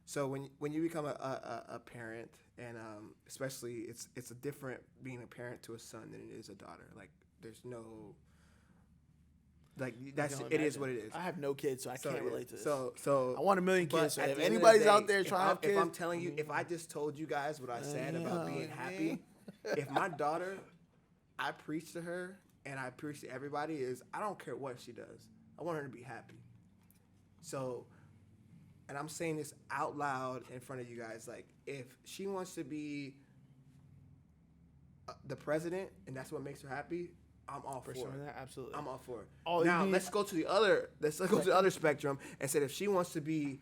So when you become a parent, and especially it's a different being a parent to a son than it is a daughter. Like there's no like that's it is what it is. I have no kids, so I can't relate to this. So I want a million kids. So at if the end of anybody's the day, out there trying to have kids, if I'm telling you, if I just told you guys what I said about being happy, if my daughter, I preach to her and I preach to everybody is I don't care what she does. I want her to be happy. So, and I'm saying this out loud in front of you guys, like if she wants to be the president and that's what makes her happy, I'm all for it. That, absolutely. I'm all for it. Now let's go to the other spectrum and say if she wants to be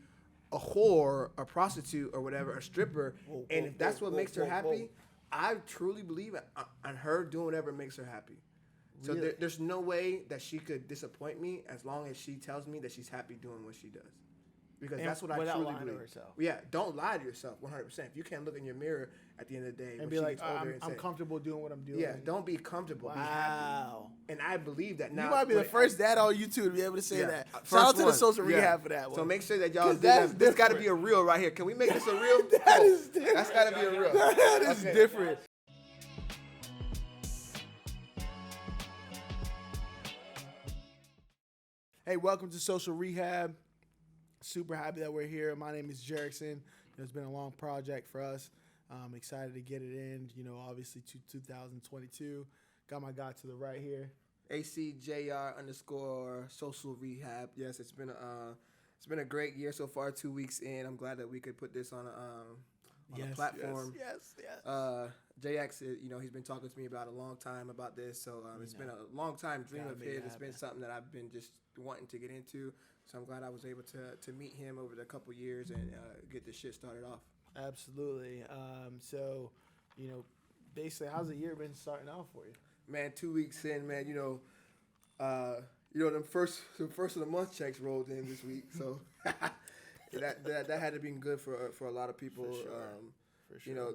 a whore, a prostitute, or whatever, a stripper, and if that's what makes her happy, I truly believe on her doing whatever makes her happy. So Really? there's no way that she could disappoint me as long as she tells me that she's happy doing what she does. Because that's what I truly lying believe. To herself. Yeah, don't lie to yourself 100%. If you can't look in your mirror at the end of the day and be like, I'm comfortable doing what I'm doing. Yeah, don't be comfortable. Wow. Be happy. And I believe that now. You might be the first dad on YouTube to be able to say that. First Shout out to one. the social rehab for that one. So make sure that y'all do that. This got to be a reel right here. Can we make this a reel? That is different. That's got to be a reel. That is different. Hey, welcome to Social Rehab. Super happy that we're here. My name is Jerickson. It's been a long project for us. I'm excited to get it in. Obviously 2022. Got my guy to the right here. AC Jr. _ Social Rehab. Yes, it's been a great year so far. 2 weeks in. I'm glad that we could put this on a platform. Yes. JX, he's been talking to me about a long time about this, so it's been a long time dream of his. It's been something that I've been just wanting to get into, so I'm glad I was able to meet him over the couple years and get this shit started off. Absolutely. So, basically, how's the year been starting off for you? Man, 2 weeks in, man, them first of the month checks rolled in this week, so that had to be good for a lot of people. For sure.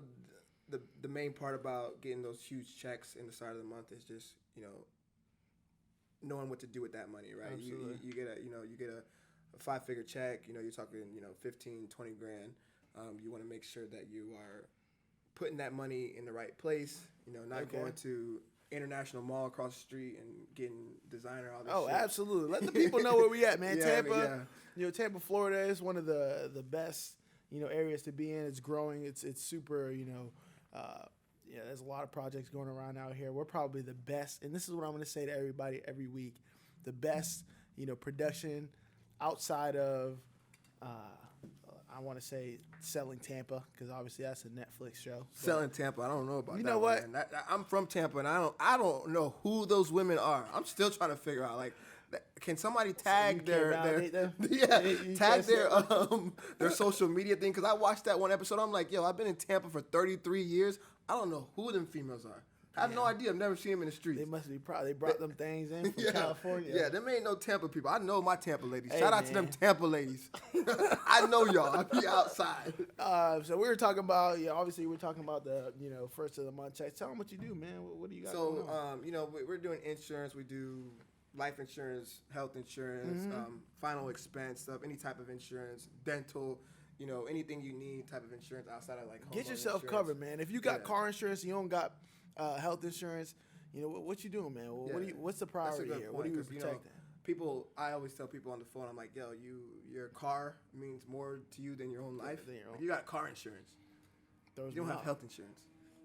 The main part about getting those huge checks in the start of the month is just knowing what to do with that money, right? Absolutely. You get a 5-figure check. You're talking 15, 20 grand. You want to make sure that you are putting that money in the right place. Not going to International Mall across the street and getting designer all this. Oh, shit. absolutely. Let the people know where we at, man. Yeah, Tampa. Tampa, Florida is one of the best areas to be in. It's growing. It's super. There's a lot of projects going around out here. We're probably the best, and this is what I'm going to say to everybody every week: the best production outside of. I want to say Selling Tampa because obviously that's a Netflix show. Selling Tampa, I don't know about that. You know what? Man. I'm from Tampa, and I don't know who those women are. I'm still trying to figure out can somebody tag their social media thing? Because I watched that one episode. I'm like, yo, I've been in Tampa for 33 years. I don't know who them females are. I have no idea. I've never seen them in the streets. They must be proud. They brought them things in from California. Yeah, them ain't no Tampa people. I know my Tampa ladies. Shout out to them Tampa ladies. I know y'all. I be outside. So we were talking about, obviously we're talking about the, first of the month checks. Tell them what you do, man. What do you got going on? We're doing insurance. We do life insurance, health insurance, final expense stuff, any type of insurance, dental, anything you need type of insurance outside of like home Get yourself covered, man. If you got car insurance, you don't got health insurance, what you doing, man? What's the priority here? What are you protecting? I always tell people on the phone, I'm like, yo, your car means more to you than your own life. You got car insurance. You don't have health insurance.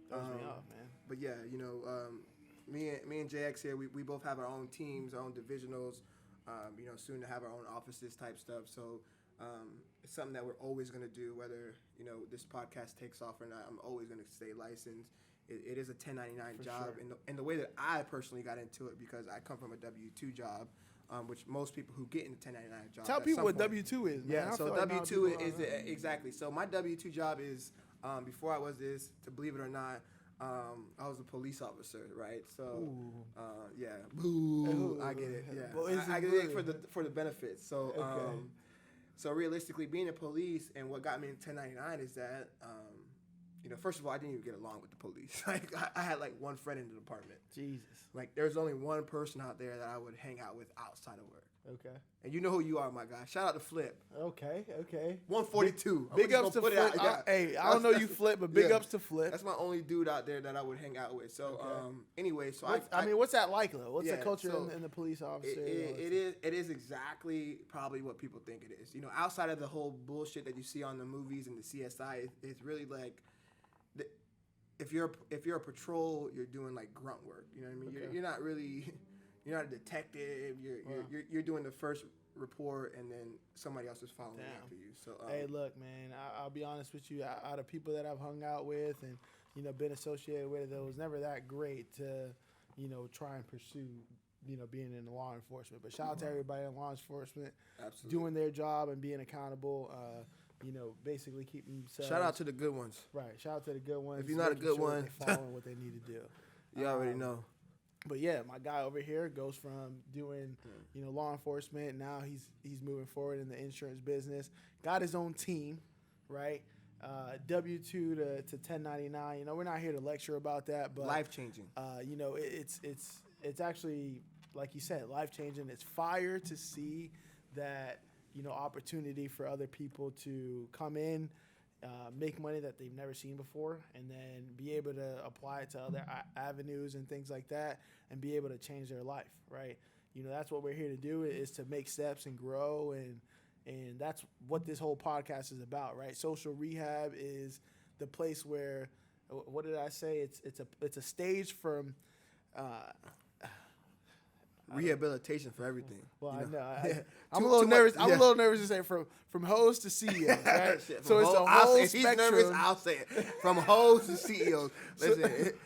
Throws me off, man. But yeah, me and JX here, we both have our own teams, our own divisionals, soon to have our own offices type stuff. So it's something that we're always going to do, whether, this podcast takes off or not. I'm always going to stay licensed. It is a 1099 job. Sure. And the way that I personally got into it, because I come from a W-2 job, which most people who get into 1099 jobs. Tell people what W-2 is, man. Yeah, so W-2 is exactly. So my W-2 job is, before I was this, to believe it or not, I was a police officer, right? So, boo, I get it. Yeah, well, I get it for the benefits. So, so realistically, being a police and what got me in 1099 is that, first of all, I didn't even get along with the police. Like, I had like one friend in the department. Jesus. Like, there's only one person out there that I would hang out with outside of work. Okay. And you know who you are, my guy. Shout out to Flip. Okay. 142. Big ups to Flip. Hey, I don't know you, Flip, but big ups to Flip. That's my only dude out there that I would hang out with. So, anyway, so I mean, what's that like, though? What's the culture in the police officer? It is exactly probably what people think it is. You know, outside of the whole bullshit that you see on the movies and the CSI, it's really like, if you're a patrol, you're doing like grunt work. You know what I mean? Okay. You're not really. You're not a detective. You're doing the first report, and then somebody else is following after you. So hey, look, man, I'll be honest with you. Out of people that I've hung out with and been associated with, it was never that great to try and pursue being in law enforcement. But shout out to everybody in law enforcement, absolutely, doing their job and being accountable. Basically keeping themselves. Shout out to the good ones. Right. Shout out to the good ones. If you're not a good one, they're following what they need to do. You already know. But yeah, my guy over here goes from doing, law enforcement. Now he's moving forward in the insurance business. Got his own team, right? W-2 to 1099. We're not here to lecture about that, but life changing. It's actually, like you said, life changing. It's fire to see that opportunity for other people to come in, make money that they've never seen before, and then be able to apply it to other avenues and things like that, and be able to change their life, right? That's what we're here to do, is to make steps and grow, and that's what this whole podcast is about, right? Social rehab is the place where, what did I say? It's a stage from rehabilitation for everything. Well, I know. Yeah. I'm a little nervous. I'm a little nervous to say from hoes to CEOs, right? So it's a whole spectrum. He's nervous. I'll say it. From hoes to CEOs.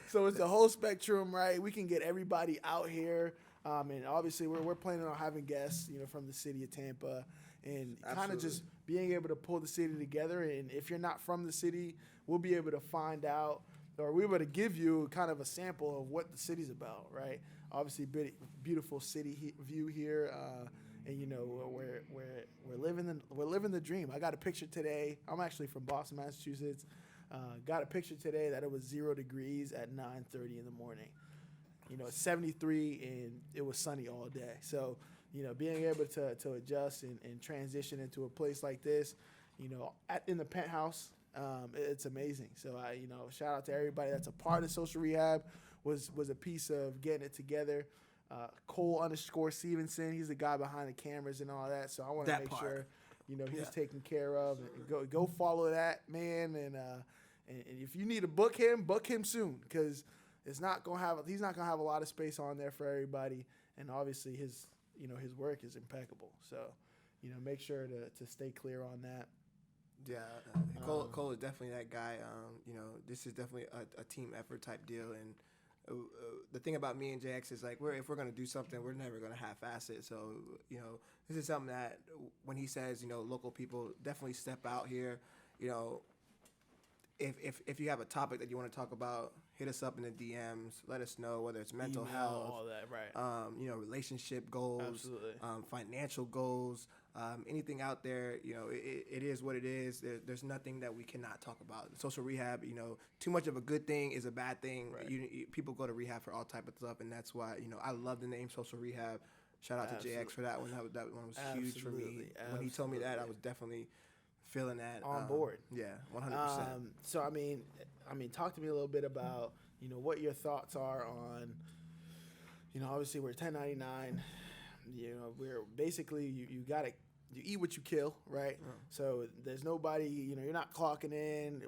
So it's a whole spectrum, right? We can get everybody out here, and obviously we're planning on having guests, from the city of Tampa, and kind of just being able to pull the city together. And if you're not from the city, we'll be able to find out, or we're able to give you kind of a sample of what the city's about, right? Obviously, beautiful city view here, and we're living the dream. I got a picture today. I'm actually from Boston, Massachusetts. Got a picture today that it was 0 degrees at 9:30 in the morning. It's 73 and it was sunny all day. So, being able to adjust and transition into a place like this, in the penthouse, it's amazing. So shout out to everybody that's a part of social rehab. Was a piece of getting it together. Cole_Stevenson, he's the guy behind the cameras and all that. So I want to make sure, he's taken care of. And go follow that, man. And if you need to book him soon, because he's not gonna have a lot of space on there for everybody. And obviously his work is impeccable. So make sure to stay clear on that. Yeah, Cole is definitely that guy. This is definitely a team effort type deal, and the thing about me and JX is like if we're gonna do something, we're never gonna half-ass it. So this is something that when he says local people definitely step out here. If you have a topic that you want to talk about, hit us up in the DMs. Let us know, whether it's mental health, all that, right? Relationship goals, absolutely, financial goals, anything out there. It is what it is. There's nothing that we cannot talk about. Social rehab, too much of a good thing is a bad thing. Right. People go to rehab for all type of stuff, and that's why I love the name Social Rehab. Shout out to JX for that one. That one was huge for me. When he told me that, I was definitely feeling that on board. Yeah, 100%. So I mean, talk to me a little bit about what your thoughts are on obviously we're 1099. We're basically you eat what you kill, right? Yeah. So there's nobody. You're not clocking in.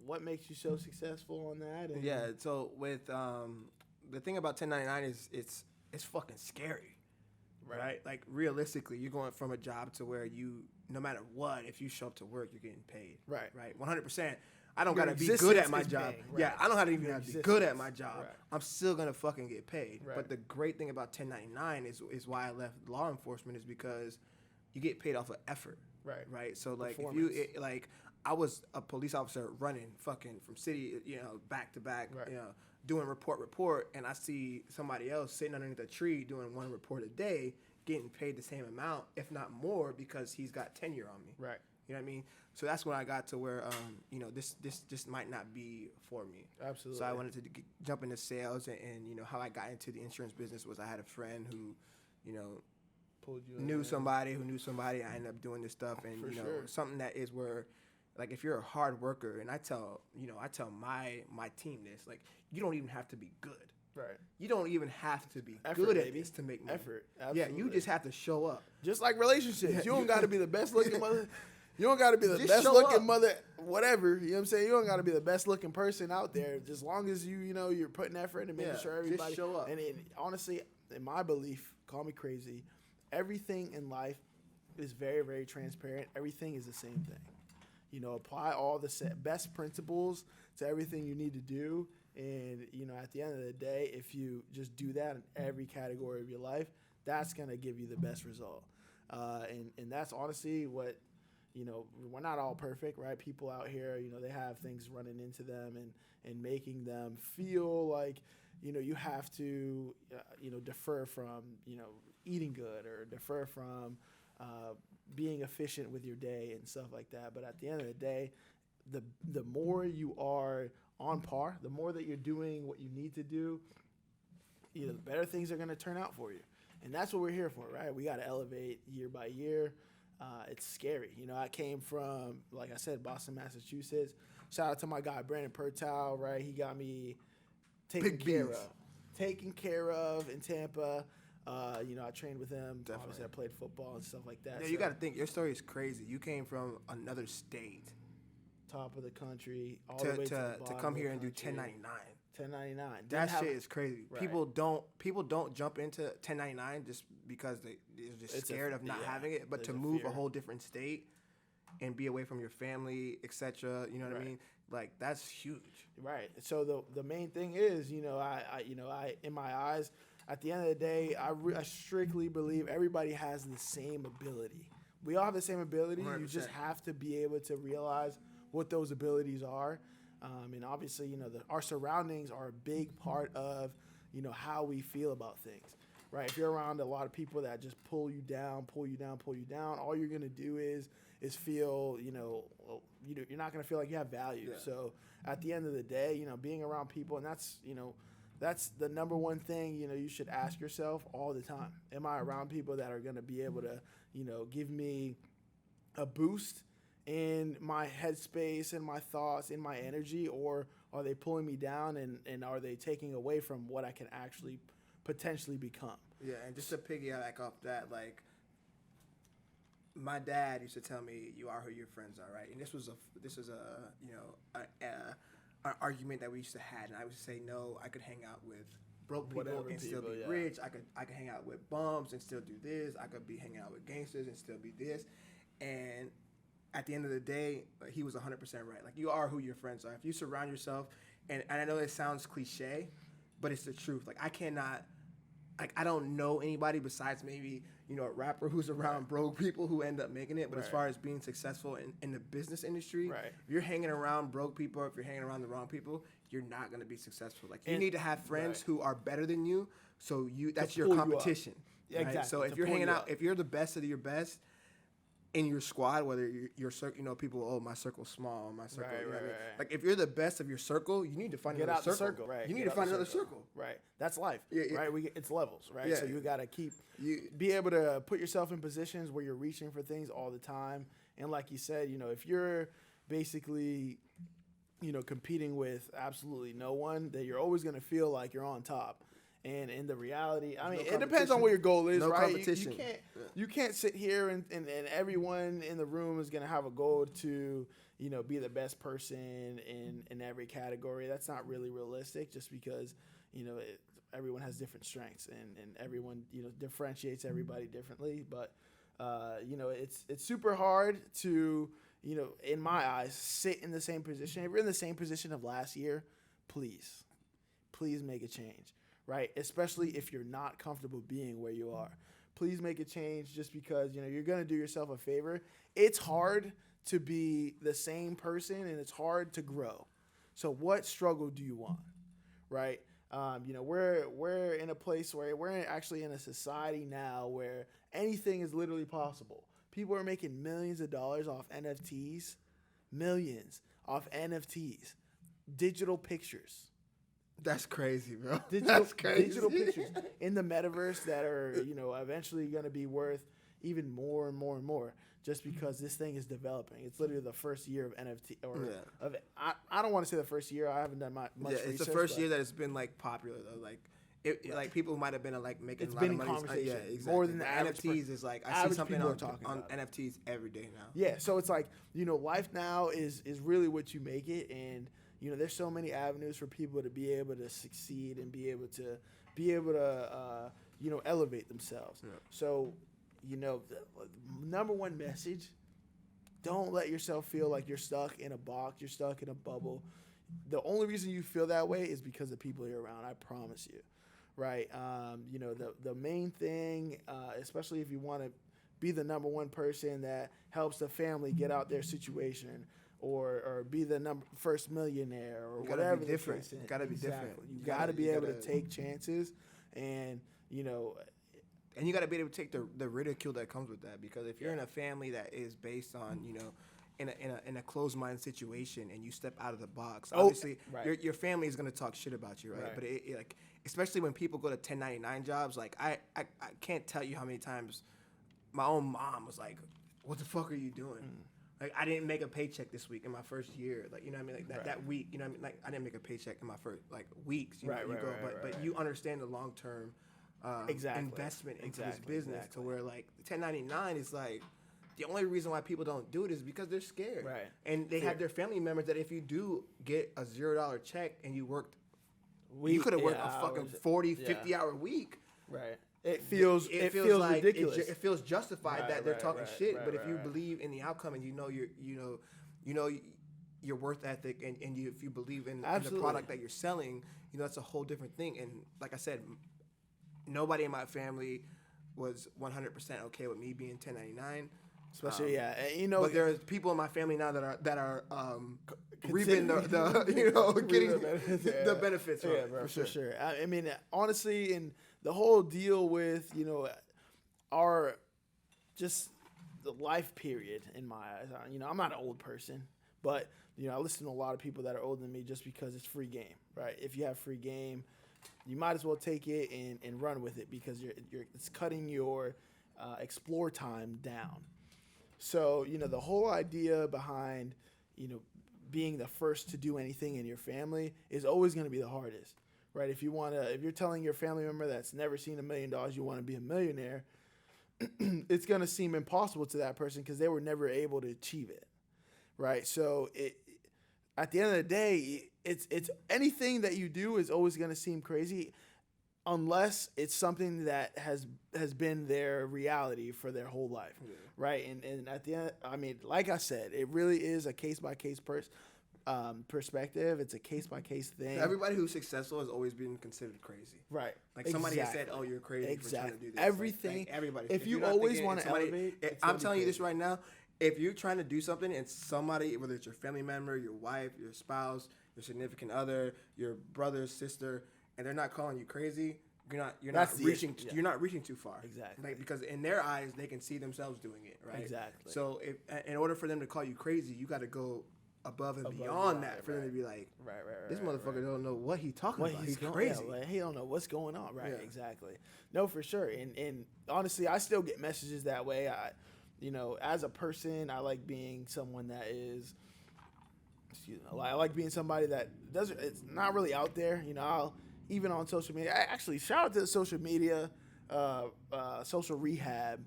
What makes you so successful on that? And yeah. So with the thing about 1099 is it's fucking scary. Right? Like realistically, you're going from a job to where no matter what, if you show up to work, you're getting paid. Right. 100%. I don't gotta be good at my job. Paying, right. Yeah, I don't have to even have to be good at my job. Right. I'm still gonna fucking get paid. Right. But the great thing about 1099 is why I left law enforcement is because you get paid off of effort. Right. So like I was a police officer running fucking from city, back to back, doing report, and I see somebody else sitting underneath a tree doing one report a day, getting paid the same amount, if not more, because he's got tenure on me. Right. You know what I mean? So that's when I got to where, this just might not be for me. Absolutely. So I wanted to jump into sales, and how I got into the insurance business was I had a friend who, pulled you knew in. somebody who knew somebody. I ended up doing this stuff, and For you know, sure. something that is where, like, if you're a hard worker, and I tell my team this, like, you don't even have to be good. Right. You don't even have to be Effort, good at baby. this to make money. Effort. Yeah, Absolutely. you just have to show up. Just like relationships. Yeah. You don't got to be the best looking mother. You don't got to be the Just best show looking up. mother, whatever. You know what I'm saying? You don't got to be the best looking person out there. Just long as you're putting effort and making Yeah, sure just everybody. show up. And honestly, in my belief, call me crazy, everything in life is very, very transparent. Everything is the same thing. You know, apply all the best principles to everything you need to do. And, you know, at the end of the day, if you just do that in every category of your life, that's going to give you the best result. And that's honestly what, you know, we're not all perfect, right? People out here, you know, they have things running into them and making them feel like, you know, you have to, you know, defer from, you know, eating good or defer from being efficient with your day and stuff like that. But at the end of the day, the more you are on par, the more that you're doing what you need to do, you know, the better things are going to turn out for you. And that's what we're here for, right? We got to elevate year by year. It's scary. You know, I came from, like I said, Boston, Massachusetts. Shout out to my guy, Parental, right? He got me taken care of in Tampa. You know, I trained with him. Definitely. Obviously, I played football and stuff like that. Yeah, you got to think, your story is crazy. You came from another state top of the country, all the way to the come here of and the do country. 1099. 1099. That shit is crazy. Right. People don't jump into 1099 just because they're just scared of not having it. But to move a whole different state and be away from your family, etc. You know what I mean? Like, that's huge. Right. So the main thing is, you know, I in my eyes, at the end of the day, I strictly believe everybody has the same ability. We all have the same ability. 100%. You just have to be able to realize what those abilities are. And obviously, you know, our surroundings are a big part of, you know, how we feel about things, right? If you're around a lot of people that just pull you down, all you're going to do is feel, you know, you're not going to feel like you have value. Yeah. So at the end of the day, you know, being around people, and that's, you know, that's the number one thing, you know, you should ask yourself all the time. Am I around people that are going to be able to, you know, give me a boost in my headspace and my thoughts and my energy, or are they pulling me down and are they taking away from what I can actually potentially become? Yeah, and just to piggyback off that, like, my dad used to tell me, "You are who your friends are," right? And this was a you know an argument that we used to have, and I would say, no, I could hang out with broke people and still be rich. I could hang out with bums and still do this. I could be hanging out with gangsters and still be this. And at the end of the day, he was 100% right. Like, you are who your friends are. If you surround yourself, and I know it sounds cliche, but it's the truth. Like, I don't know anybody besides maybe, you know, a rapper who's around broke people who end up making it. But as far as being successful in the business industry, if you're hanging around broke people, or if you're hanging around the wrong people, you're not going to be successful. Like, you need to have friends who are better than you, so that's your competition. Yeah, exactly. Right? So if you're hanging out, if you're the best of your best in your squad, whether your circle, you know, people, oh, my circle's small, my circle, you know what I mean? Like, if you're the best of your circle, you need to find another circle. Right. You need to find another circle. Right. That's life. Yeah. Right. It's levels. Right. Yeah. So you got to be able to put yourself in positions where you're reaching for things all the time. And like you said, you know, if you're basically, you know, competing with absolutely no one, then you're always going to feel like you're on top. And in the reality, I mean, it depends on what your goal is, right? Competition. You can't sit here and everyone in the room is going to have a goal to, you know, be the best person in every category. That's not really realistic, just because, you know, everyone has different strengths and everyone, you know, differentiates everybody differently. But, you know, it's super hard to, you know, in my eyes, sit in the same position. If you're in the same position of last year, please make a change. Right, especially if you're not comfortable being where you are. Please make a change, just because, you know, you're going to do yourself a favor. It's hard to be the same person, and it's hard to grow. So what struggle do you want, right? You know, we're in a place where we're actually in a society now where anything is literally possible. People are making millions of dollars off NFTs, digital pictures. That's crazy, bro. Digital pictures in the metaverse that are, eventually going to be worth even more and more and more, just because this thing is developing. It's literally the first year of NFT, I don't want to say the first year. I haven't done much research. It's the first year that it's been like popular though. Like like people might have been like making a lot of money. Conversation. Yeah, exactly. More than the NFTs is like I see something on NFTs every day now. Yeah, so it's like life now is really what you make it, and there's so many avenues for people to be able to succeed and be able to elevate themselves. Yeah. So the number one message: don't let yourself feel like you're stuck in a box, you're stuck in a bubble. The only reason you feel that way is because the people you're around. I promise you. Right. The main thing, especially if you want to be the number one person that helps the family get out their situation, or be the first millionaire, or whatever. Be different. You gotta be different. You gotta be able to take chances, and and you got to be able to take the ridicule that comes with that, because if you're in a family that is based on, in a closed-minded situation, and you step out of the box, obviously your family is going to talk shit about you, right? But it like, especially when people go to 1099 jobs, like I can't tell you how many times my own mom was like, "What the fuck are you doing?" Like, I didn't make a paycheck this week in my first year. Like, like that week, like I didn't make a paycheck in my first weeks. But you understand the long term. Investment into this business to where like 1099 is like the only reason why people don't do it is because they're scared, right? And they have their family members that if you do get a $0 check and you worked, you could have worked a fucking 40, 50 hour week, right? It feels like ridiculous. It feels justified that they're talking shit, but if you believe in the outcome and your worth ethic and if you believe in the product that you're selling, that's a whole different thing. And like I said, nobody in my family was 100% okay with me being 1099. Especially, but there are people in my family now that are reaping getting the benefits from it, for sure. I mean, honestly, and the whole deal with our just the life period in my eyes. I'm not an old person, but I listen to a lot of people that are older than me just because it's free game, right? If you have free game, you might as well take it and run with it, because it's cutting your explore time down. So the whole idea behind being the first to do anything in your family is always going to be the hardest, right? If you're telling your family member that's never seen $1 million you want to be a millionaire, it's going to seem impossible to that person because they were never able to achieve it, right? So at the end of the day, it's anything that you do is always going to seem crazy unless it's something that has been their reality for their whole life, right? And at the end, I mean, like I said, it really is a case-by-case perspective. It's a case-by-case thing. Everybody who's successful has always been considered crazy. Right. Like somebody has said, "Oh, you're crazy for trying to do this." Everything. Like everybody. If you always want to elevate, I'm telling you this right now. If you're trying to do something and somebody, whether it's your family member, your wife, your spouse, your significant other, your brother, sister, and they're not calling you crazy, you're not reaching too far. Exactly. Like, because in their eyes they can see themselves doing it, right? Exactly. So if in order for them to call you crazy, you got to go above and beyond that for them to be like, this motherfucker don't know what he's talking about. He's crazy. Yeah, he don't know what's going on. Right. Yeah. Exactly. No, for sure. And honestly, I still get messages that way. As a person, I like being someone that is, I like being somebody that it's not really out there. I'll, even on social media, actually, shout out to the social media, Social Rehab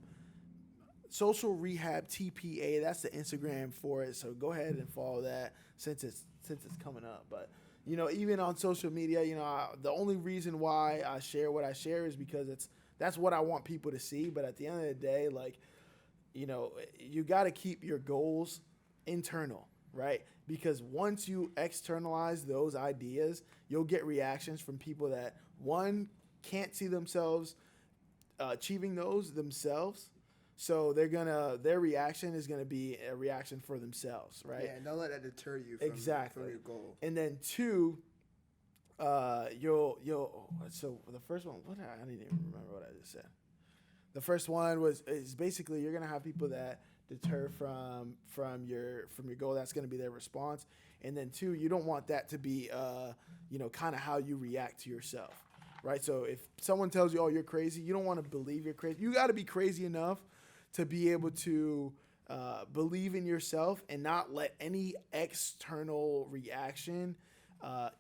TPA. That's the Instagram for it. So go ahead and follow that since it's coming up. But even on social media, the only reason why I share what I share is because that's what I want people to see. But at the end of the day, like, you got to keep your goals internal, right? Because once you externalize those ideas, you'll get reactions from people that, one, can't see themselves achieving those themselves. So their reaction is gonna be a reaction for themselves, right? Yeah, and don't let that deter you from your goal. And then two, so the first one, I didn't even remember what I just said. The first one is basically you're gonna have people that deter from your goal. That's going to be their response. And then 2, you don't want that to be kind of how you react to yourself, right? So if someone tells you, oh, you're crazy, you don't want to believe you're crazy. You got to be crazy enough to be able to believe in yourself and not let any external reaction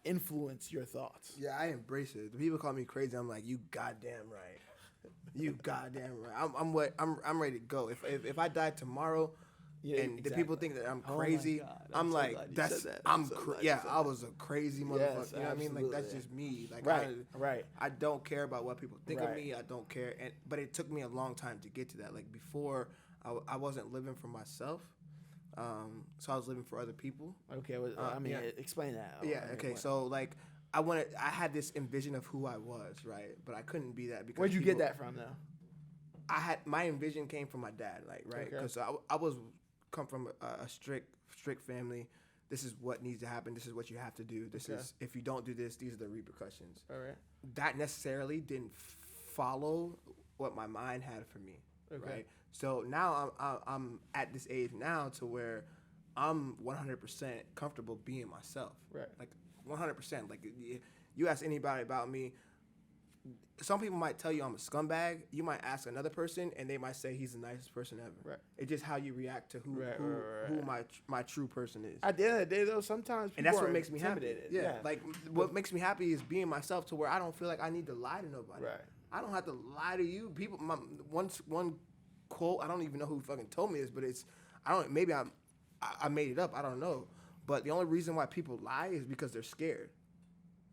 influence your thoughts. Yeah, I embrace it. The people call me crazy. I'm like, you goddamn right. You goddamn right. I'm ready to go. If I die tomorrow, and the people think that I'm crazy, I'm so like, that's I was a crazy motherfucker. Yes, you know what I mean? Like that's just me. Like right. I don't care about what people think of me. I don't care. But it took me a long time to get to that. Like before, I wasn't living for myself. So I was living for other people. Okay, well, explain that. Yeah. Okay. So like, I had this envision of who I was, right? But I couldn't be that because. Where'd you get that from, though? My envision came from my dad, like, right? Because I was come from a strict family. This is what needs to happen. This is what you have to do. This is if you don't do this, these are the repercussions. All right. That necessarily didn't follow what my mind had for me, right? So now I'm at this age now to where I'm 100% comfortable being myself, right? Like 100%. Like you ask anybody about me. Some people might tell you I'm a scumbag. You might ask another person, and they might say he's the nicest person ever. Right. It's just how you react to who my true person is. At the end of the day, though, sometimes people that's what makes me happy. Yeah. Like what makes me happy is being myself to where I don't feel like I need to lie to nobody. Right. I don't have to lie to you. People. One quote. I don't even know who fucking told me this, but maybe I made it up. I don't know. But the only reason why people lie is because they're scared.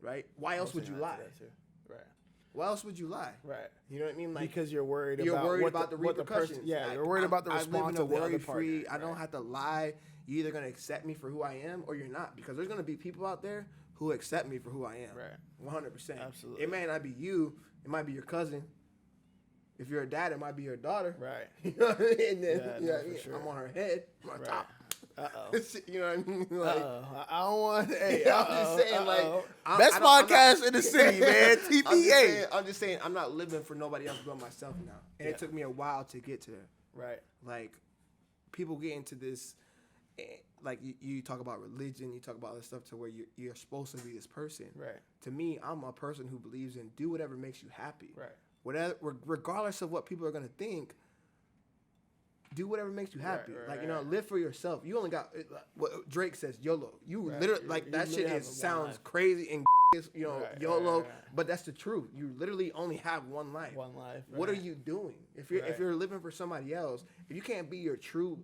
Right. Why else would you lie? Why else would you lie? Right. You know what I mean? Like because you're worried about the repercussions. You're worried about the response of the other party. I don't have to lie. You're either gonna accept me for who I am or you're not. Because there's gonna be people out there who accept me for who I am. Right. 100%. Absolutely. It may not be you. It might be your cousin. If you're a dad, it might be your daughter. Right. You know what I mean? And then for sure. I'm on her head. I'm on top. Uh-oh. You know what I mean? Like, I don't want. Hey, I'm just saying, like, best podcast in the city, man. TPA. I'm just saying, I'm not living for nobody else but myself now, and it took me a while to get to there. Right. Like, people get into this, like you talk about religion, you talk about other stuff to where you're supposed to be this person. Right. To me, I'm a person who believes in do whatever makes you happy. Right. Whatever, regardless of what people are gonna think. Do whatever makes you happy. Live for yourself. You only got what Drake says, YOLO. You literally that shit sounds crazy and YOLO, but that's the truth. You literally only have one life. One life. What are you doing? If you're living for somebody else, if you can't be your true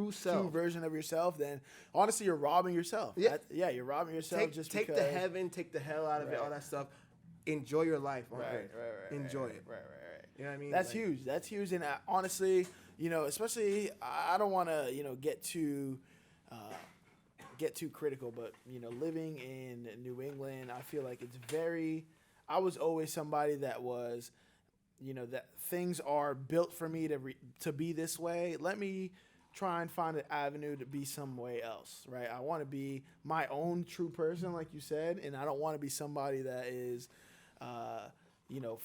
self, true version of yourself, then honestly you're robbing yourself. Yeah, you're robbing yourself. Take the heaven, take the hell out of it, all that stuff. Enjoy your life. Right. Enjoy it. Right. You know what I mean? That's huge. That's huge. And honestly, especially I don't want to, get too critical, but living in New England, I feel like it's I was always somebody that was, that things are built for me to be this way. Let me try and find an avenue to be some way else, right? I want to be my own true person, like you said, and I don't want to be somebody that is,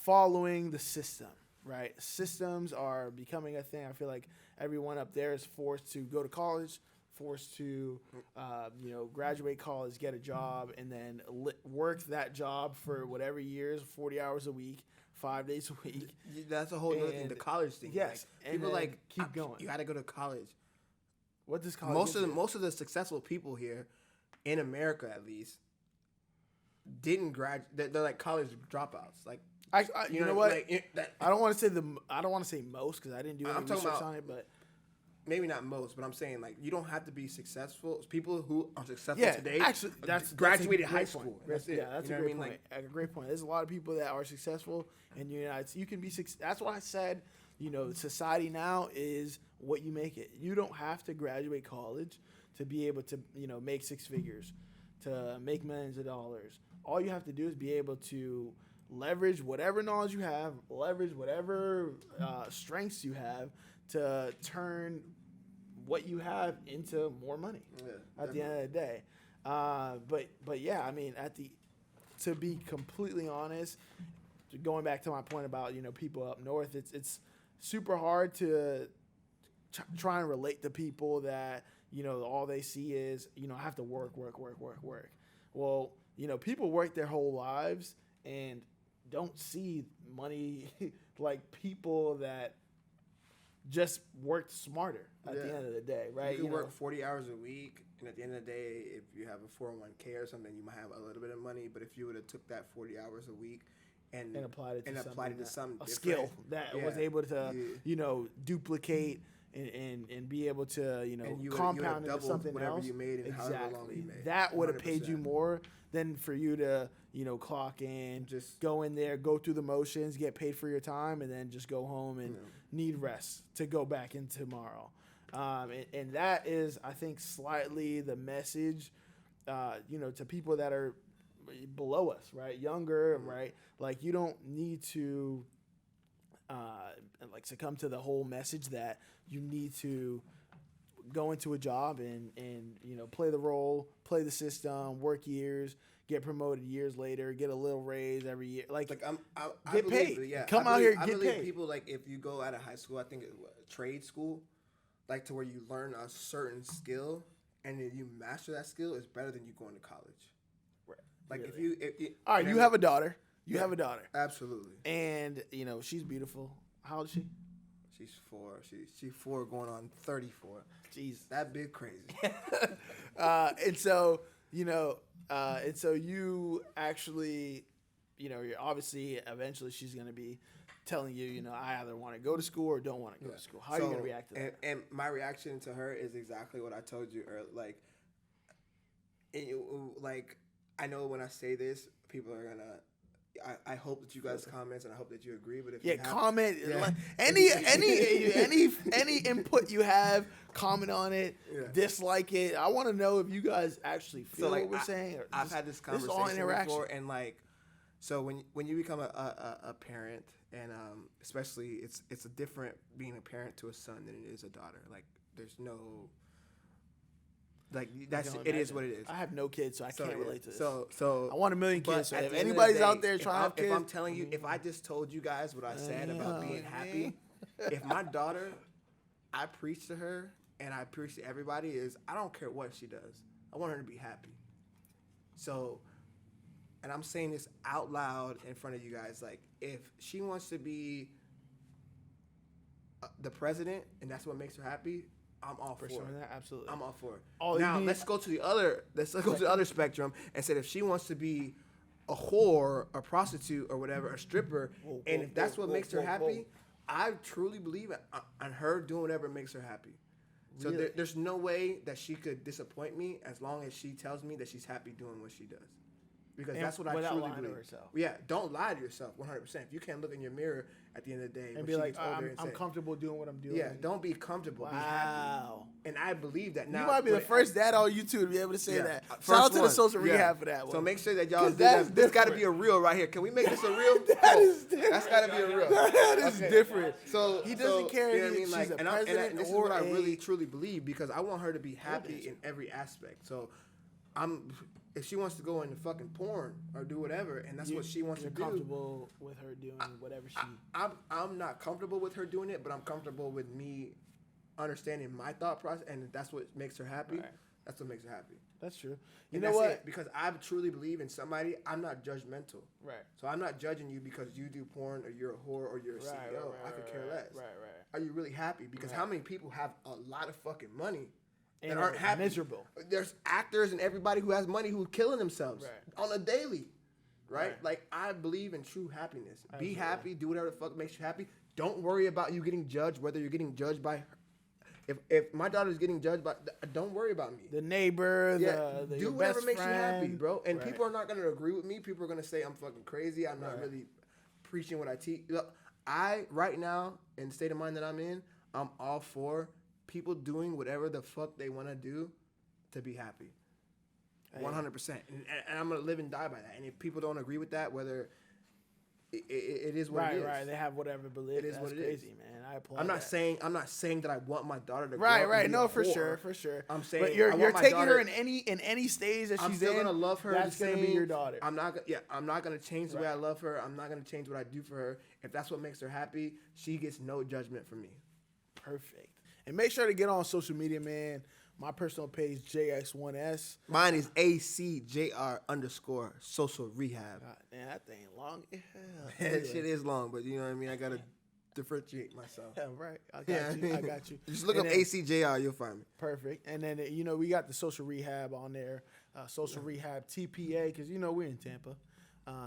following the system. Right, systems are becoming a thing. I feel like everyone up there is forced to go to college, forced to, graduate college, get a job, and then work that job for whatever years, 40 hours a week, 5 days a week. That's a whole other thing. The college thing. Yes, like, people keep going. You got to go to college. What does college? Most of the successful people here, in America at least, didn't graduate. They're like college dropouts. Like. You know what? I don't want to say most because I didn't do any research on it, but maybe not most. But I'm saying like you don't have to be successful. People who are successful today, actually, that's graduated high school. That's it. Yeah, that's a great point. A great point. There's a lot of people that are successful in the United States. You can be. That's why I said, society now is what you make it. You don't have to graduate college to be able to, make six figures, to make millions of dollars. All you have to do is be able to leverage whatever knowledge you have, leverage whatever strengths you have to turn what you have into more money at the end of the day. But yeah, I mean, to be completely honest, going back to my point about, people up north, it's super hard to try and relate to people that, all they see is, I have to work. Well, people work their whole lives and don't see money like people that just worked smarter at the end of the day, right? You can work 40 hours a week, and at the end of the day, if you have a 401k or something, you might have a little bit of money. But if you would have took that 40 hours a week and applied it to something a skill that was able to, duplicate and be able to, compound into something whatever else. You made and however long you made. That would have paid you more than for you to, clock in, just go in there, go through the motions, get paid for your time, and then just go home and need rest to go back in tomorrow. And that is, I think, slightly the message, to people that are below us, right? Younger, right? Like, you don't need to succumb to the whole message that you need to go into a job and play the role, play the system, work years, get promoted years later, get a little raise every year. I get paid. Come out here, get paid. People, like, if you go out of high school, I think trade school, like, to where you learn a certain skill and then you master that skill is better than you going to college. Right. Like, really? if you all right, you have a daughter. You have a daughter. Absolutely. And, she's beautiful. How old is she? She's 4. She's 4 going on 34. Jeez. That big crazy. And so you actually, you're obviously eventually she's going to be telling you, I either want to go to school or don't want to go to school. How are you going to react to that? And my reaction to her is exactly what I told you earlier. I know when I say this, people are going to, I hope that you guys comment and I hope that you agree. But if you comment any input you have, comment on it, dislike it. I want to know if you guys actually feel what we're saying. Or I've had this conversation before, and so when you become a parent, and especially it's a different being a parent to a son than it is a daughter. Like, there's no. Like, it is what it is. I have no kids, so I can't relate to this. So I want a million kids. So if anybody's out there trying to have kids, if I'm telling you, if I just told you guys what I said about being happy, if my daughter, I preach to her and I preach to everybody is I don't care what she does. I want her to be happy. So, and I'm saying this out loud in front of you guys, like, if she wants to be the president and that's what makes her happy, I'm all for it. Absolutely. I'm all for it. Now let's go to the other spectrum and say if she wants to be a whore, a prostitute, or whatever, a stripper, and if that's what makes her happy, I truly believe on her doing whatever makes her happy. So there's no way that she could disappoint me as long as she tells me that she's happy doing what she does. Because that's what I truly believe. Yeah, don't lie to yourself 100%. If you can't look in your mirror at the end of the day and be like, I'm comfortable doing what I'm doing. Yeah, don't be comfortable. Wow. Be happy. And I believe that now. You might be the first dad on YouTube to be able to say that. Shout out to the social rehab for that one. So make sure that y'all do that. This got to be a reel right here. Can we make this a reel? That's got to be a reel. That is different. So he doesn't care if she's a president and this is or what I really truly believe because I want her to be happy in every aspect. So if she wants to go into fucking porn or do whatever, and that's what she wants to do. You're comfortable with her doing whatever she... I'm not comfortable with her doing it, but I'm comfortable with me understanding my thought process, and if that's what makes her happy. Right. That's what makes her happy. That's true. You know what? Because I truly believe in somebody. I'm not judgmental. Right. So I'm not judging you because you do porn or you're a whore or you're a CEO. I could care less. Right. Are you really happy? Because how many people have a lot of fucking money and aren't happy? Miserable. There's actors and everybody who has money who are killing themselves on a daily. Right? Like, I believe in true happiness. Absolutely. Be happy. Do whatever the fuck makes you happy. Don't worry about you getting judged, whether you're getting judged by her. If my daughter's getting judged by, don't worry about me. The neighbor, the do whatever makes you happy, bro. And people are not going to agree with me. People are going to say I'm fucking crazy. I'm not really preaching what I teach. Look, right now, in the state of mind that I'm in, I'm all for people doing whatever the fuck they want to do to be happy. 100%. And I'm going to live and die by that. And if people don't agree with that, whether it is what it is. Right. They have whatever belief. It is what it crazy, is. Man. I applaud I'm not saying that I want my daughter to Right. No, for sure. I'm saying, but you're taking her in any stage that she's in. I'm still gonna love her. That's gonna be your daughter. I'm not gonna change the way I love her. I'm not gonna change what I do for her. If that's what makes her happy, she gets no judgment from me. Perfect. And make sure to get on social media, man. My personal page, JX1S. Mine is ACJR _social rehab. God, man, that thing long as hell. That shit is long, but you know what I mean? I got to differentiate myself. Yeah, right. I got you. I got you. Just look And up then- ACJR, you'll find me. Perfect. And then, we got the social rehab on there. Social rehab TPA, because, we're in Tampa.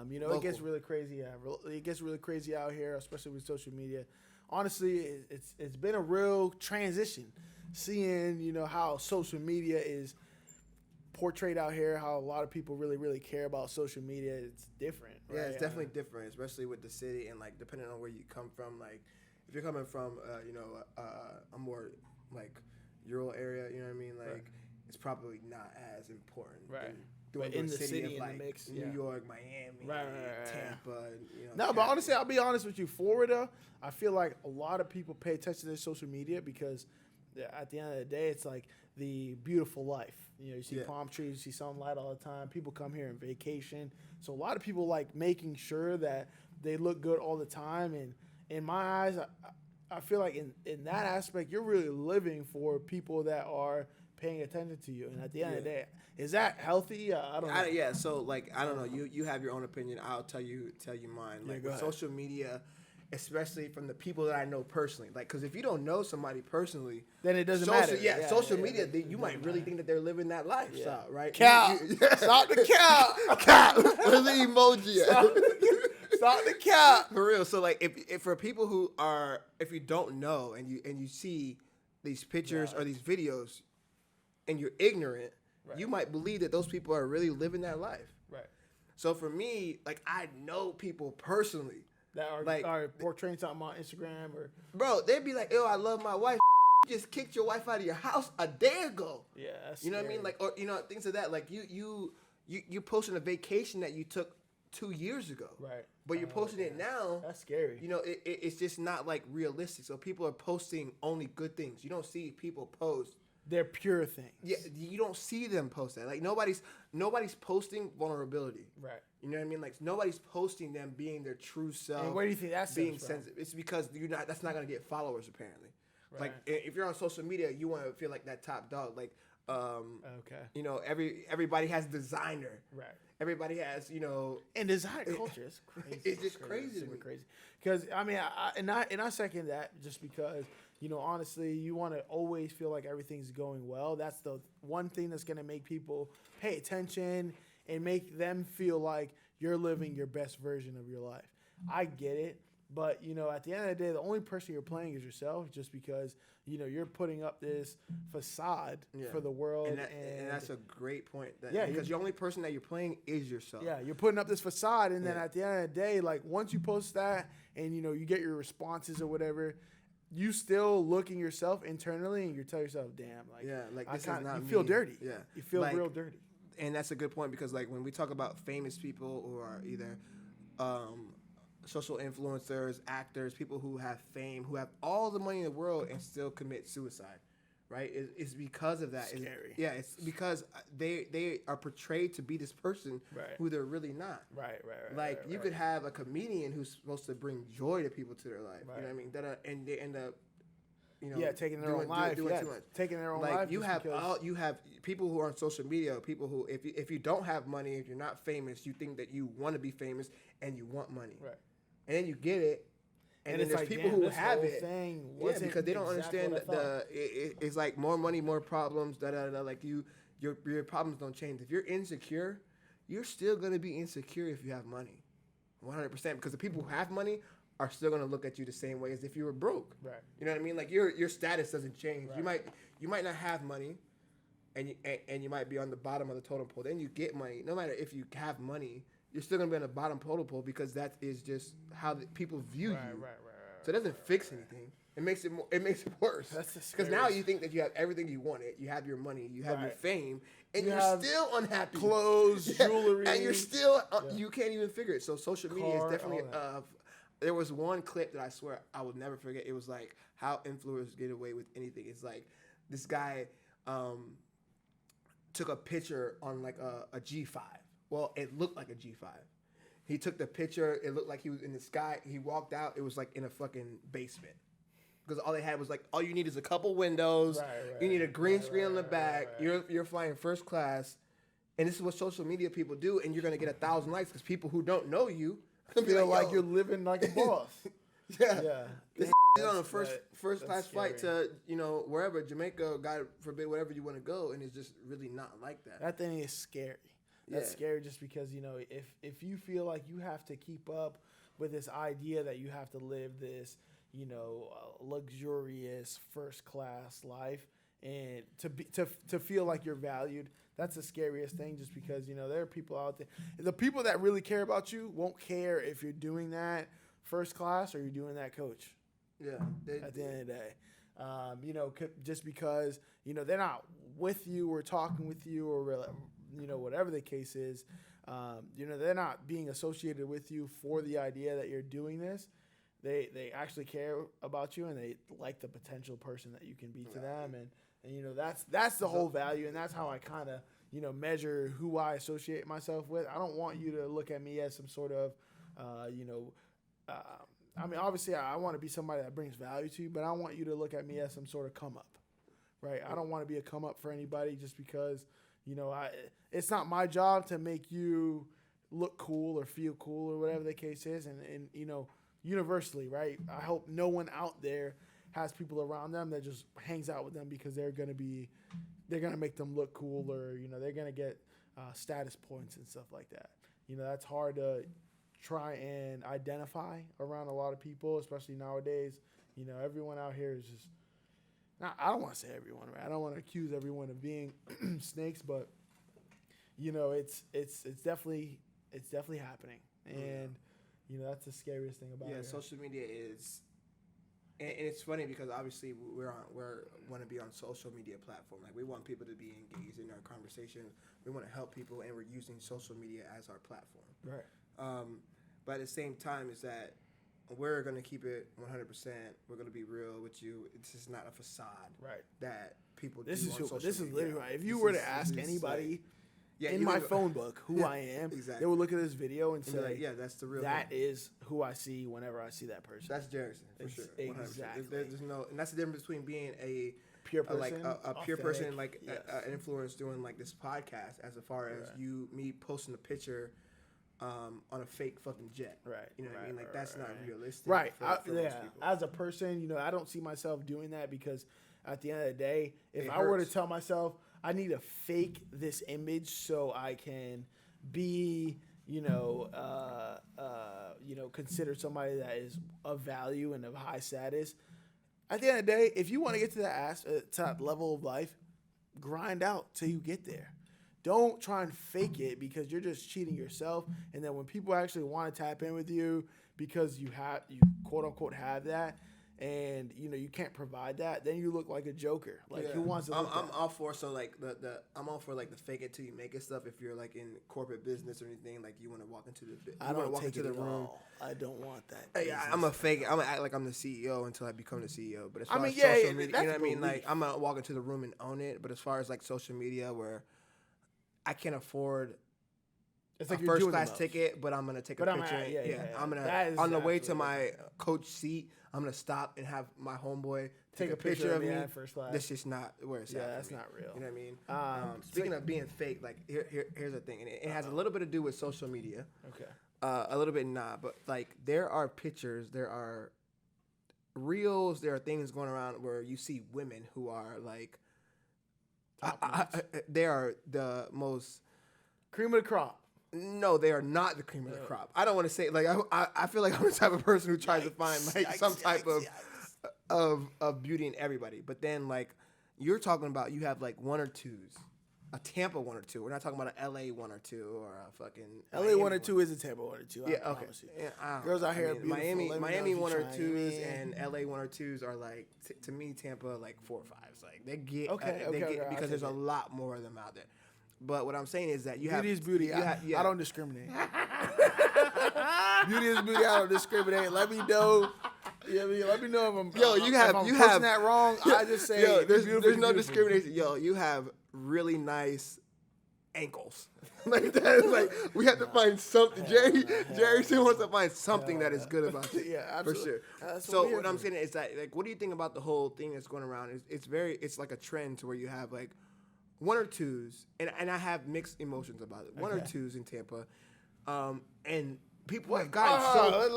It gets really crazy. Yeah, it gets really crazy out here, especially with social media. Honestly, it's been a real transition, seeing how social media is portrayed out here. How a lot of people really, really care about social media. It's different. Right? Yeah, it's definitely different, especially with the city and like depending on where you come from. Like if you're coming from, a more like rural area, you know what I mean? Like Right. it's probably not as important. Right. Doing But in a the city, of in the like mix, New yeah. York, Miami, Right. Tampa. No, but Cali. honestly, I'll be honest with you. Florida, I feel like a lot of people pay attention to their social media because at the end of the day, it's like the beautiful life. You see palm trees, you see sunlight all the time. People come here on vacation. So a lot of people like making sure that they look good all the time. And in my eyes, I feel like in that aspect, you're really living for people that are paying attention to you. And at the end of the day, is that healthy? I don't know. So like I don't know. You have your own opinion. I'll tell you mine. Like go with ahead. social media, especially from the people that I know personally. Like because if you don't know somebody personally, Then it doesn't matter. Social media, you might really think that they're living that lifestyle, right? Cap. Stop the cap. Cap. Where's the emoji at? Stop the cap. For real. So like if for people who are, if you don't know and you see these pictures or these videos and you're ignorant, you might believe that those people are really living that life. Right. So for me, like I know people personally That are like are portraying something on Instagram or bro, they'd be like, "Yo, I love my wife." You just kicked your wife out of your house a day ago. yeah, that's You know what I scary. mean? Like, or things of that. Like you posting a vacation that you took 2 years ago. Right. But you're posting it now. That's scary. It's just not like realistic. So people are posting only good things. You don't see people post. They're pure things. Yeah, you don't see them post that. Like nobody's posting vulnerability. Right. You know what I mean? Like nobody's posting them being their true self. And where do you think that's being sensitive? It's because you're not. That's not gonna get followers apparently. Right. Like if you're on social media, you want to feel like that top dog. Like okay. Everybody has designer. Right. Everybody has And design culture is crazy. It's just crazy to Super me. crazy. Because I mean, I second that just because honestly, you want to always feel like everything's going well. That's the one thing that's gonna make people pay attention and make them feel like you're living your best version of your life. I get it. But, at the end of the day, the only person you're playing is yourself just because, you're putting up this facade for the world. And that's a great point. Because the only person that you're playing is yourself. Yeah, you're putting up this facade. And then at the end of the day, like once you post that and, you get your responses or whatever, you still look in yourself internally and you tell yourself, damn, like this is not you me. feel dirty. Yeah. You feel Like, real dirty. And that's a good point because like when we talk about famous people who are either social influencers, actors, people who have fame, who have all the money in the world and still commit suicide, right? It's because of that. Scary. It's because they are portrayed to be this person who they're really not. Right. Like you could have a comedian who's supposed to bring joy to people to their life. Right. You know what I mean? And they end up, taking their own life. Doing too much. Taking their own like life. you have people who are on social media, people who if you don't have money, if you're not famous, you think that you want to be famous and you want money. Right. And then you get it, and then it's there's like, people damn, who this have whole it. thing Because they don't exactly understand what I thought. it's like more money, more problems. Like your problems don't change. If you're insecure, you're still gonna be insecure if you have money, 100%. Because the people who have money are still gonna look at you the same way as if you were broke. Right. You know what I mean? Like your status doesn't change. Right. You might not have money, and you might be on the bottom of the totem pole. Then you get money. No matter if you have money, you're still gonna be on the bottom totem pole because that is just how people view you. Right. So it doesn't fix anything. It makes it worse. That's the because now you think that you have everything you wanted. You have your money, you have your fame, and You you're have still unhappy. clothes, jewelry, and you're still you can't even figure it. So social media is Car, definitely. all There was one clip that I swear I will never forget. It was like how influencers get away with anything. It's like this guy took a picture on like a G5. Well, it looked like a G5. He took the picture. It looked like he was in the sky. He walked out. It was like in a fucking basement. because all they had was like, all you need is a couple windows. You need a green screen on the back. You're flying first class, and this is what social media people do. And you're gonna get 1,000 likes because people who don't know you feel like you're living like a boss. Yeah. This is on a first class flight to wherever, Jamaica, God forbid, wherever you want to go, and it's just really not like that. That thing is scary. That's scary just because if you feel like you have to keep up with this idea that you have to live this luxurious first class life and to feel like you're valued, that's the scariest thing. Just because there are people out there, the people that really care about you won't care if you're doing that first class or you're doing that coach. Yeah. At the end of the day, just because they're not with you or talking with you or whatever the case is, they're not being associated with you for the idea that you're doing this. They actually care about you and they like the potential person that you can be to them, and that's the whole value, and that's how I kind of measure who I associate myself with. I don't want you to look at me as some sort of I mean, obviously, I want to be somebody that brings value to you, but I don't want you to look at me as some sort of come up, right? I don't want to be a come up for anybody just because, it's not my job to make you look cool or feel cool or whatever the case is. And universally, right? I hope no one out there has people around them that just hangs out with them because they're going to make them look cool or, they're going to get status points and stuff like that. That's hard to try and identify around a lot of people, especially nowadays. Everyone out here is just, I don't want to say everyone, right? I don't want to accuse everyone of being snakes, but it's definitely happening, and that's the scariest thing about it. Yeah, social media is, and it's funny because obviously we want to be on social media platform. Like we want people to be engaged in our conversation. We want to help people, and we're using social media as our platform. Right. But at the same time, is that we're going to keep it 100%. We're going to be real with you. This is not a facade. Right. That people do this on is social This media. is literally right. If you were to ask anybody in my phone book who I am, exactly, they would look at this video and say, yeah, that's the real that thing. is who I see whenever I see that person. That's Jerickson, for sure. 100%. Exactly. There's no, and that's the difference between being a pure person, a pure person, like yes. An influence doing like this podcast, as far as me posting a picture on a fake fucking jet. Right. You know what I mean? Like that's not realistic. Right. For most people. As a person, I don't see myself doing that because at the end of the day, if I hurts. were to tell myself I need to fake this image so I can be, considered somebody that is of value and of high status. At the end of the day, if you want to get to that level of life, grind out till you get there. Don't try and fake it because you're just cheating yourself. And then when people actually want to tap in with you because you quote unquote have that, and you can't provide that, then you look like a joker. Like who wants to? I'm all for I'm all for like the fake it till you make it stuff. If you're like in corporate business or anything, like you want to walk into the room. I don't want that. Hey, I'm a fake. I'm gonna act like I'm the CEO until I become the CEO. But as far as social media, that's you know what I mean? belief. Like I'm gonna walk into the room and own it. But as far as like social media, where I can't afford it's like a first class ticket, but I'm gonna take a picture. I'm gonna on the way to my coach seat. I'm gonna stop and have my homeboy take a picture of me. First class. This is not where it's at. Yeah, that's me. not real. You know what I mean? Speaking of being fake, like here's the thing, and it has a little bit to do with social media. Okay. A little bit not, but like there are pictures, there are reels, there are things going around where you see women who are like, they are the most cream of the crop. No, they are not the cream of the crop. I don't want to say like I feel like I'm the type of person who tries to find like some type of beauty in everybody. But then like you're talking about, you have like one or twos, a Tampa 1 or 2. We're not talking about an LA 1 or 2 or a fucking LA 1 or 2 is a Tampa 1 or 2. Yeah, okay. Yeah, girls out here, Miami 1 or 2s and LA 1 or 2s are like to me Tampa like 4 or 5s. Like they get because there's a lot more of them out there. But what I'm saying is that beauty is beauty. I don't discriminate. Beauty is beauty. I don't discriminate. Let me know. Let me know if I'm. You have that wrong. I just say. There's no discrimination. You have really nice ankles. Like that is like we have to find something. Jerickson wants to find something that is good about it. Yeah, absolutely. For sure. So what I'm saying is that like, what do you think about the whole thing that's going around? It's like a trend to where you have like one or twos, and I have mixed emotions about it. One or twos in Tampa, and people have gotten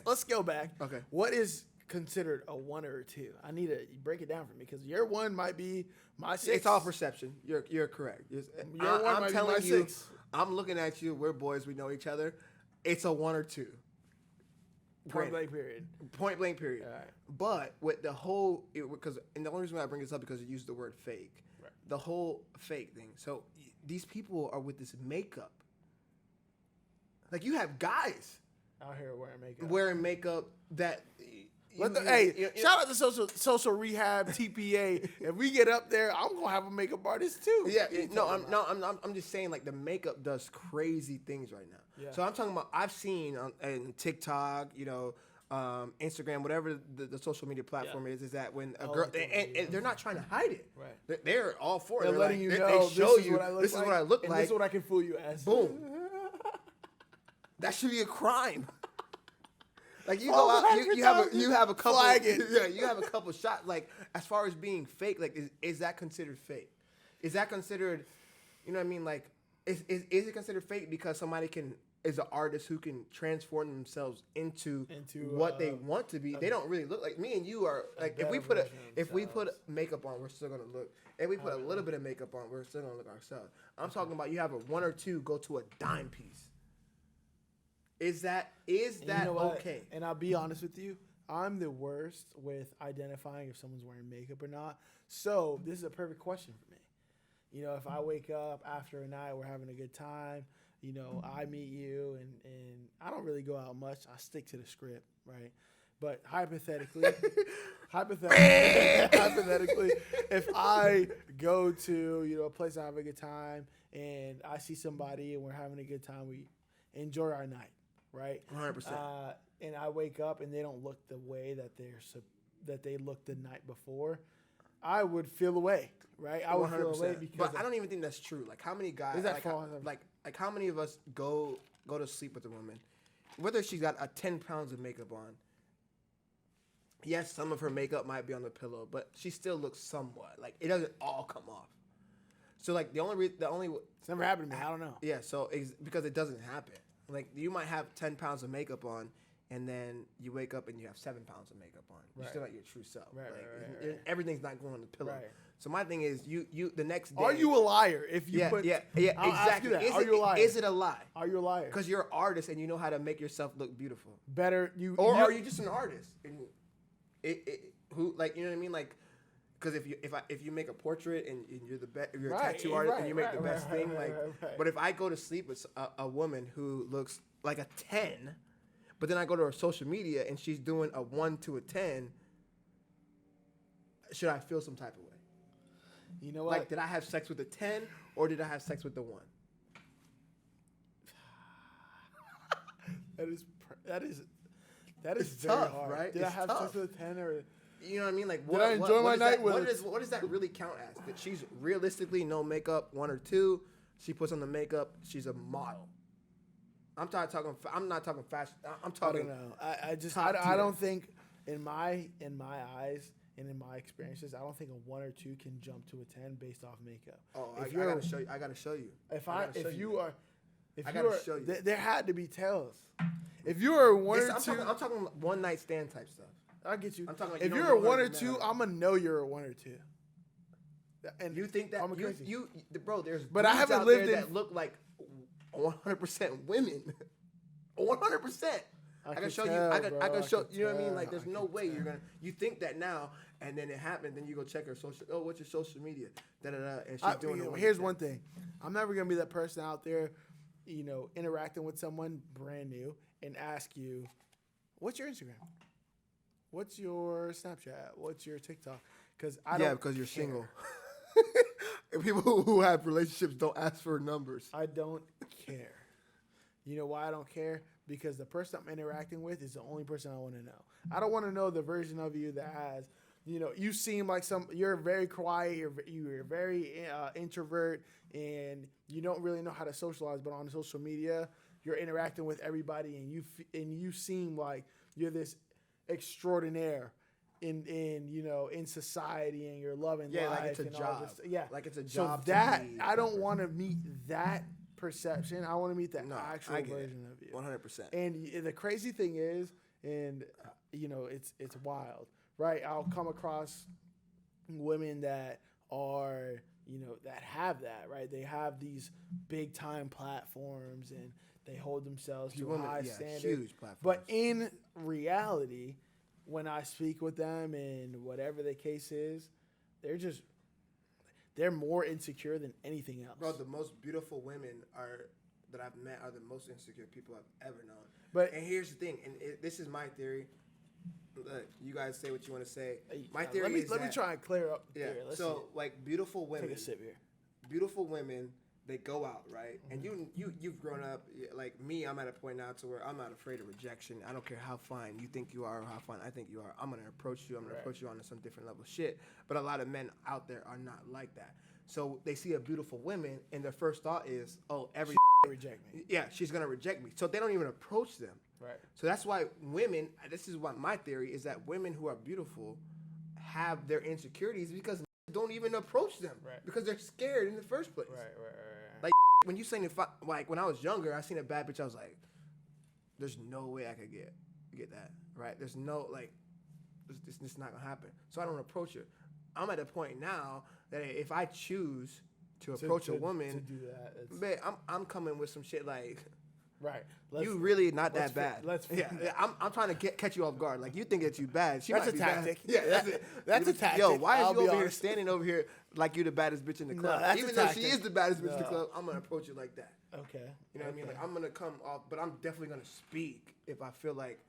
let's go back. Okay. What is considered a one or a two? I need to break it down for me because your one might be my six. It's all perception. You're correct. I'm telling you, I'm looking at you. We're boys. We know each other. It's a one or two. Point blank period. Point blank period. All right. But with the whole, because and the only reason why I bring this up because you used the word fake. Right. The whole fake thing. So these people are with this makeup. Like you have guys out here wearing makeup that. Shout out to social rehab TPA. If we get up there, I'm gonna have a makeup artist too. Yeah, I'm just saying like the makeup does crazy things right now. Yeah. So I'm talking about I've seen on TikTok, Instagram, whatever the social media platform is that when a girl and they're not trying to hide it. Right. They're all for it. They're letting you know they show this is you what I look this like, is what I look and like. This is what I can fool you as. Boom. That should be a crime. Like you go out, you have a couple, you have a couple shots. Like as far as being fake, like is that considered fake? Is that considered, you know what I mean? Like is it considered fake because somebody is an artist who can transform themselves into what they want to be? They don't really look like me and you are like if we put makeup on, we're still gonna look. If we put a little bit of makeup on, we're still gonna look ourselves. I'm talking about you have a one or two go to a dime piece. Is that okay? And I'll be honest with you, I'm the worst with identifying if someone's wearing makeup or not. So this is a perfect question for me. If I wake up after a night, we're having a good time, I meet you and I don't really go out much. I stick to the script, right? But hypothetically, if I go to, a place I have a good time and I see somebody and we're having a good time, we enjoy our night. Right, 100%. And I wake up and they don't look the way that they looked the night before. I would feel away, right? I would 100%. Feel away because. But I don't even think that's true. Like how many guys? Like how many of us go to sleep with a woman, whether she's got 10 pounds of makeup on. Yes, some of her makeup might be on the pillow, but she still looks somewhat like it doesn't all come off. So like the only it's never happened to me. I don't know. Yeah, so because it doesn't happen. Like you might have 10 pounds of makeup on, and then you wake up and you have 7 pounds of makeup on. You're still not your true self. Right, everything's not going on the pillow. Right. So my thing is, you the next day. Are you a liar? If you put exactly. Ask you that. Are you a liar? Is it a lie? Are you a liar? Because you're an artist and you know how to make yourself look beautiful. Better are you just an artist? And who like you know what I mean like. Because if you make a portrait and you're the best, you're a tattoo artist and you make the best thing, But if I go to sleep with a woman who looks like a 10, but then I go to her social media and she's doing a 1 to a 10, should I feel some type of way? You know what? Like, did I have sex with a 10 or did I have sex with the 1? That is very tough, hard. right? Did I have sex with a 10 or? You know what I mean? Like, did I enjoy my night with? What does that really count as? That she's realistically no makeup, 1 or 2. She puts on the makeup. She's a model. I'm not talking fashion. I'm talking. I don't know. I don't think in my eyes and in my experiences, I don't think a 1 or 2 can jump to a 10 based off makeup. Oh, I gotta show you. There had to be tells. If you are 1 or 2, I'm talking one night stand type stuff. I get you. I'm talking. Like if you're a 1 or 2, I'm gonna know you're a 1 or 2. And you think that you bro? There's but I haven't lived in that look like 100% women. 100%. I can show you. I can show you. Know what I mean? Like, there's no way you think that now, and then it happened. Then you go check her social. Oh, what's your social media? Da da da. And she's doing it. Here's one thing. I'm never gonna be that person out there, interacting with someone brand new and ask you, "What's your Instagram? What's your Snapchat? What's your TikTok?" Because because you're single. And people who have relationships don't ask for numbers. I don't care. You know why I don't care? Because the person I'm interacting with is the only person I want to know. I don't want to know the version of you that has you seem like you're very quiet. You're very introvert, and you don't really know how to socialize. But on social media, you're interacting with everybody, and you seem like you're this extraordinaire in society, and you're loving life. Like it's a job. Like it's a job. So I don't want to meet that perception. I want to meet the actual version of you. 100%. And the crazy thing is, it's wild, right? I'll come across women that are, that have that, right? They have these big time platforms and they hold themselves to a high standard. Huge platforms. But in reality, when I speak with them and whatever the case is, they're more insecure than anything else. Bro, the most beautiful women that I've met are the most insecure people I've ever known. And here's the thing, and this is my theory. You guys say what you want to say. My theory is let me try and clear up the theory. Beautiful women. Take a sip here. Beautiful women, they go out, right? Mm-hmm. And you've grown up like me. I'm at a point now to where I'm not afraid of rejection. I don't care how fine you think you are or how fine I think you are. I'm gonna approach you. I'm gonna approach you on some different level of shit. But a lot of men out there are not like that. So they see a beautiful woman, and their first thought is, "Oh, every reject me." Yeah, she's gonna reject me. So they don't even approach them. Right. So that's why women. This is what my theory is, that women who are beautiful have their insecurities because don't even approach them. Right. Because they're scared in the first place. Right. Like when you saying like when I was younger, I seen a bad bitch. I was like, "There's no way I could get that." Right. There's no this is not gonna happen. So I don't approach her. I'm at a point now that if I choose to approach a woman, to do that, man, I'm coming with some shit like, right? You really not that bad. I'm trying to catch you off guard. Like you think that you bad. That's a tactic. Bad. Yeah, that's a tactic. Yo, why is you over here standing over here like you the baddest bitch in the club? No, even though she is the baddest bitch in the club, I'm gonna approach you like that. Okay. You know what I mean? Like I'm gonna come off, but I'm definitely gonna speak if I feel like.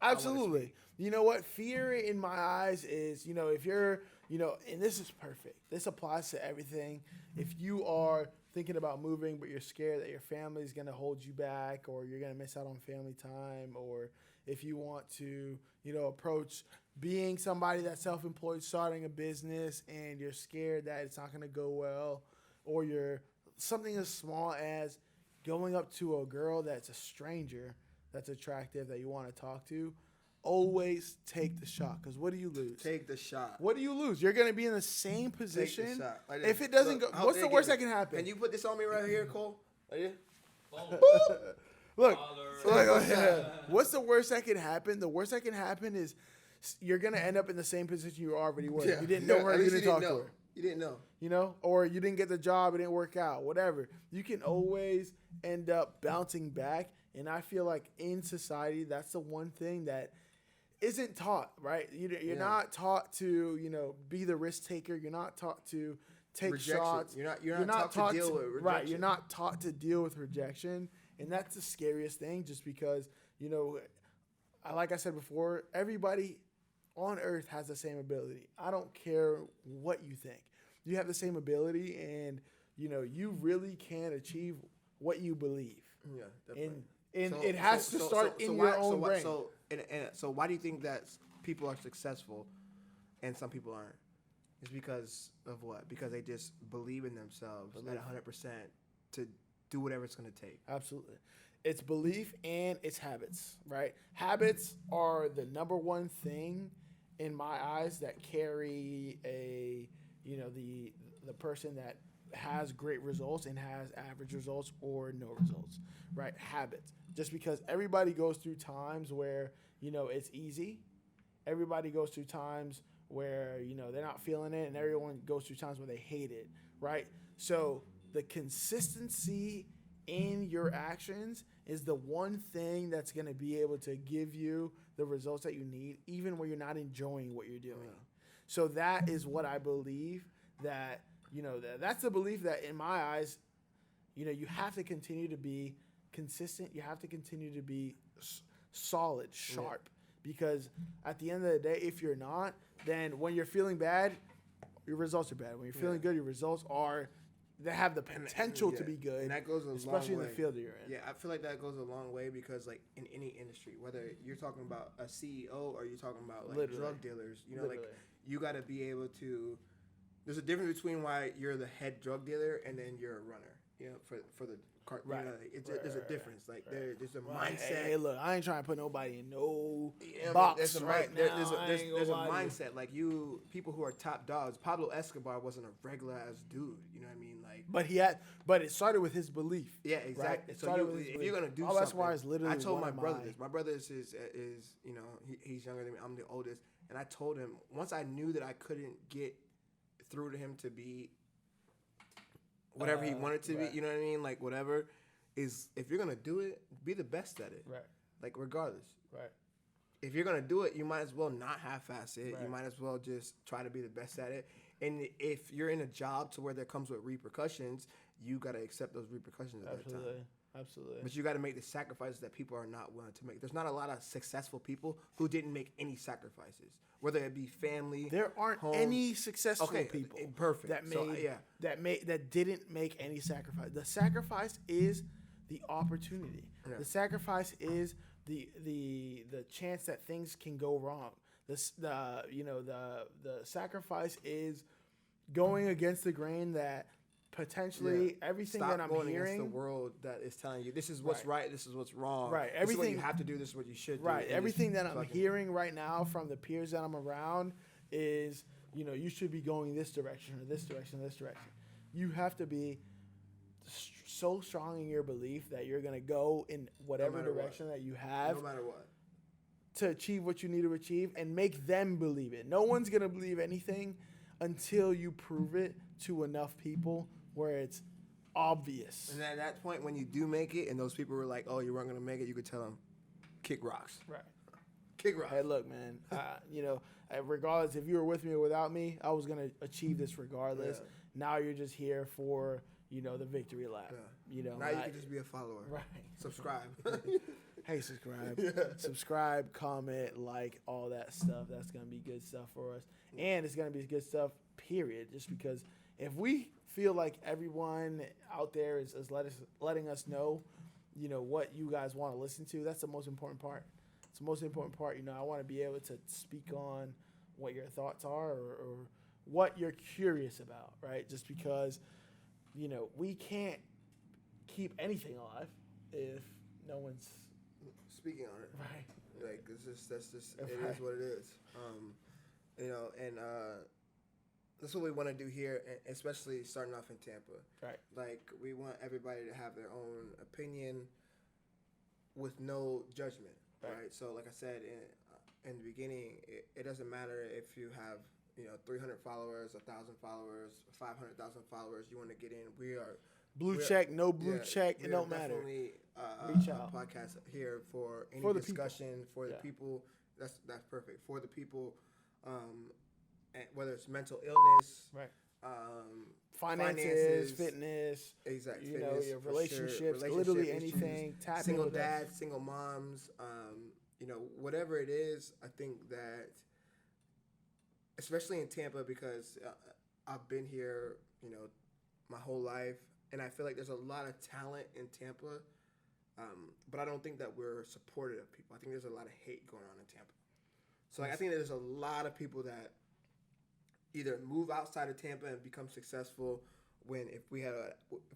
Absolutely. You know what? Fear in my eyes is, if you're, and this is perfect. This applies to everything. If you are thinking about moving, but you're scared that your family is going to hold you back, or you're going to miss out on family time, or if you want to, approach being somebody that's self-employed, starting a business, and you're scared that it's not going to go well, or you're something as small as going up to a girl that's a stranger that's attractive that you want to talk to, always take the shot. Because what do you lose? Take the shot. What do you lose? You're going to be in the same position. Take the shot. Right if it doesn't go, what's the worst that can happen? Can you put this on me right here, Cole? Right here? Look, what's the worst that can happen? The worst that can happen is you're going to end up in the same position you already were. Yeah. You didn't know her. You didn't talk to her. You didn't know. Or you didn't get the job. It didn't work out. Whatever. You can always end up bouncing back. And I feel like in society, that's the one thing that isn't taught, right? You're not taught to, be the risk taker. You're not taught to take rejection. shots. You're not taught to deal with rejection. Right. You're not taught to deal with rejection. And that's the scariest thing, just because, like I said before, everybody on earth has the same ability. I don't care what you think. You have the same ability, and, you really can achieve what you believe. Yeah, definitely. And it has to start in your own brain. So why do you think that people are successful and some people aren't? It's because of what? Because they just believe in themselves at 100% to do whatever it's going to take. Absolutely. It's belief and it's habits, right? Habits are the number one thing in my eyes that carry the person that has great results and has average results or no results, right? Habits. Just because everybody goes through times where, it's easy. Everybody goes through times where, they're not feeling it, and everyone goes through times where they hate it, right? So the consistency in your actions is the one thing that's going to be able to give you the results that you need, even when you're not enjoying what you're doing. Yeah. So that is what I believe that, that's the belief that in my eyes, you have to continue to be consistent. You have to continue to be solid, sharp, because at the end of the day, if you're not, then when you're feeling bad, your results are bad. When you're feeling good, your results they have the potential to be good. And that goes a long way. Especially in the field that you're in. Yeah, I feel like that goes a long way because, like, in any industry, whether you're talking about a CEO or you're talking about, like, drug dealers, you got to be able to. There's a difference between why you're the head drug dealer and then you're a runner. You know, for the car. Right. You know, there's a difference. Like there's a Right. mindset. Hey, look, I ain't trying to put nobody in no Yeah, box there's a right now. there's a mindset. Like people who are top dogs. Pablo Escobar wasn't a regular ass dude. You know what I mean? Like, but it started with his belief. yeah, exactly. Right? It So started with his if belief. you're gonna do All something, that's why it's literally. I told one my of brother this. My brother is you know he's younger than me. I'm the oldest, and I told him once I knew that I couldn't get through to him to be whatever he wanted to right. be. You know what I mean? Like whatever is if you're gonna do it, be the best at it. Right. Like regardless. Right. If you're gonna do it, you might as well not half-ass it. Right. You might as well just try to be the best at it. And if you're in a job to where there comes with repercussions, you gotta accept those repercussions at that time. Absolutely. But you got to make the sacrifices that people are not willing to make. There's not a lot of successful people who didn't make any sacrifices, whether it be family. There aren't home. any successful people Perfect. that didn't make any sacrifice. The sacrifice is the opportunity. Yeah. The sacrifice is the chance that things can go wrong. The sacrifice is going against the grain that potentially everything Stop that I'm going hearing, against the world that is telling you this is what's right, this is what's wrong. Right. This is what you have to do. This is what you should do. Right. Everything that I'm hearing right now from the peers that I'm around is, you should be going this direction or this direction, this direction. You have to be so strong in your belief that you're going to go in whatever direction that you have. No matter what. To achieve what you need to achieve and make them believe it. No one's going to believe anything until you prove it to enough people where it's obvious. And at that point, when you do make it, and those people were like, "Oh, you weren't gonna make it," you could tell them, "Kick rocks." Right. Kick rocks. Hey, look, man. Regardless if you were with me or without me, I was gonna achieve this regardless. Yeah. Now you're just here for the victory lap. Yeah. Now you can just be a follower. Right. Subscribe. Hey, subscribe. Subscribe, comment, like, all that stuff. That's gonna be good stuff for us, and it's gonna be good stuff. Period. Just because if we feel like everyone out there is letting us know, what you guys want to listen to, that's the most important part. It's the most important part. I want to be able to speak on what your thoughts are or what you're curious about, right? Just because, we can't keep anything alive if no one's speaking on it. Right. Like it is what it is. That's what we want to do here, especially starting off in Tampa. Right. Like, we want everybody to have their own opinion with no judgment, right? So, like I said in the beginning, it doesn't matter if you have, 300 followers, 1,000 followers, 500,000 followers. You want to get in. We are blue check, no blue check. It don't matter. Definitely Reach out. a podcast here for any discussion for the people. That's perfect for the people. Whether it's mental illness, right? Finances, fitness, exactly. Your relationships, literally anything. Issues, single dads, single moms, whatever it is. I think that, especially in Tampa, because I've been here, my whole life, and I feel like there's a lot of talent in Tampa, but I don't think that we're supportive of people. I think there's a lot of hate going on in Tampa. So I think there's a lot of people that either move outside of Tampa and become successful when if we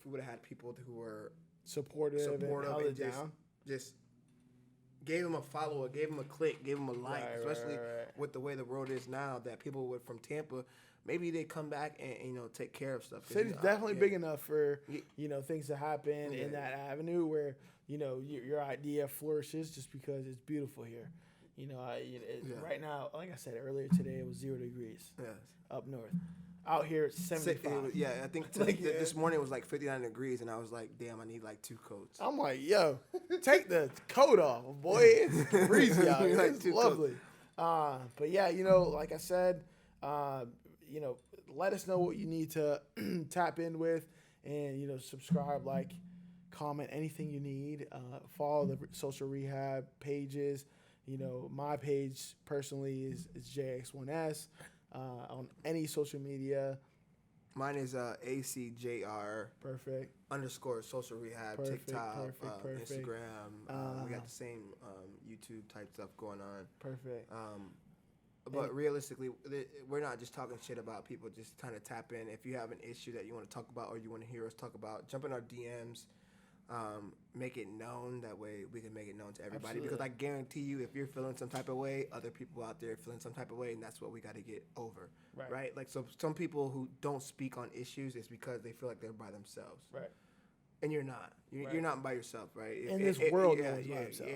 would have had people who were supportive and held it down, just gave them a follow, gave them a click, gave them a like, especially with the way the world is now, that people would from Tampa, maybe they come back and take care of stuff. City's definitely big enough for things to happen in that avenue where your idea flourishes just because it's beautiful here. Right now, like I said earlier today, it was 0 degrees up north. Out here, it's 75. I think this morning it was like 59 degrees, and I was like, damn, I need like 2 coats. I'm like, yo, take the coat off, boy. It's freezing out here. It's lovely. But yeah, like I said, let us know what you need to tap in with, and subscribe, like, comment, anything you need. Follow the social rehab pages. My page personally is JX1S on any social media. Mine is ACJR. Perfect. _ social rehab. Perfect, TikTok, perfect. Instagram. We got the same YouTube type stuff going on. Perfect. But realistically, we're not just talking shit about people just trying to tap in. If you have an issue that you want to talk about or you want to hear us talk about, jump in our DMs. Make it known. That way we can make it known to everybody. Absolutely. Because I guarantee you, if you're feeling some type of way, other people out there are feeling some type of way, and that's what we got to get over. Right? Like, so some people who don't speak on issues is because they feel like they're by themselves. Right. And you're not. You're not by yourself, right? In this world, no one's by himself.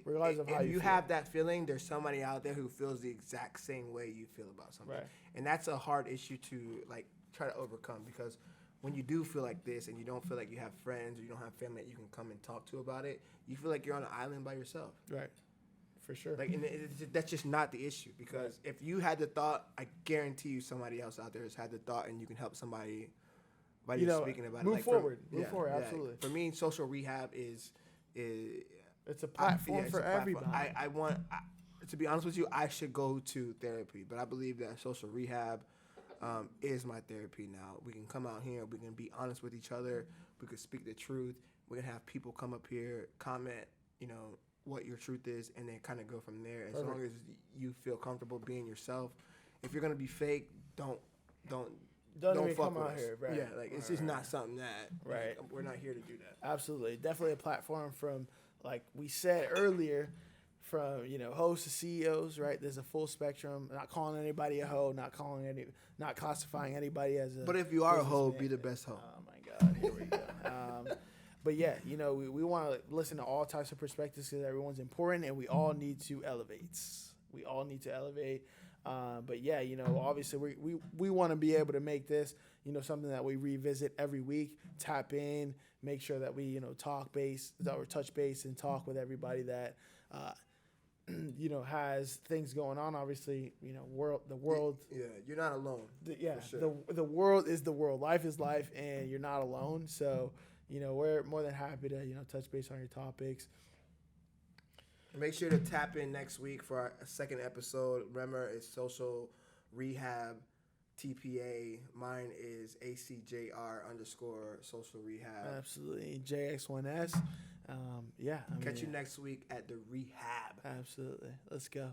Regardless of how you feel. Have that feeling, there's somebody out there who feels the exact same way you feel about something. Right. And that's a hard issue to, like, try to overcome, because when you do feel like this and you don't feel like you have friends or you don't have family that you can come and talk to about it, you feel like you're on an island by yourself. Right. For sure. Like, and that's just not the issue, because if you had the thought, I guarantee you somebody else out there has had the thought, and you can help somebody by just speaking about move it. Like, forward. Move forward, absolutely. For me, social rehab is it's a platform for everybody. I want, to be honest with you, I should go to therapy, but I believe that social rehab is my therapy now. We can come out here, we can be honest with each other, we can speak the truth, we can have people come up here, comment, what your truth is, and then kind of go from there. As long as you feel comfortable being yourself. If you're gonna be fake, don't even fuck come with out us. here, right? Yeah, like, it's just not something that we're not here to do that. Absolutely, definitely a platform from, like we said earlier, from hosts to CEOs, right? There's a full spectrum. Not calling anybody a hoe, not classifying anybody as a. But if you are a hoe, be the best hoe. Oh my God, here we go. But yeah, we want to listen to all types of perspectives, because everyone's important, and we all need to elevate. We all need to elevate. But yeah, obviously we want to be able to make this, something that we revisit every week, tap in, make sure that we, touch base and talk with everybody that, has things going on. Obviously, the world. Yeah, you're not alone. Sure. The world is the world. Life is life, and you're not alone. So, we're more than happy to, touch base on your topics. Make sure to tap in next week for our second episode. Remember, it's Social Rehab TPA. Mine is ACJR_Social Rehab. Absolutely. JX1S. Catch you next week at the Rehab. Absolutely. Let's go.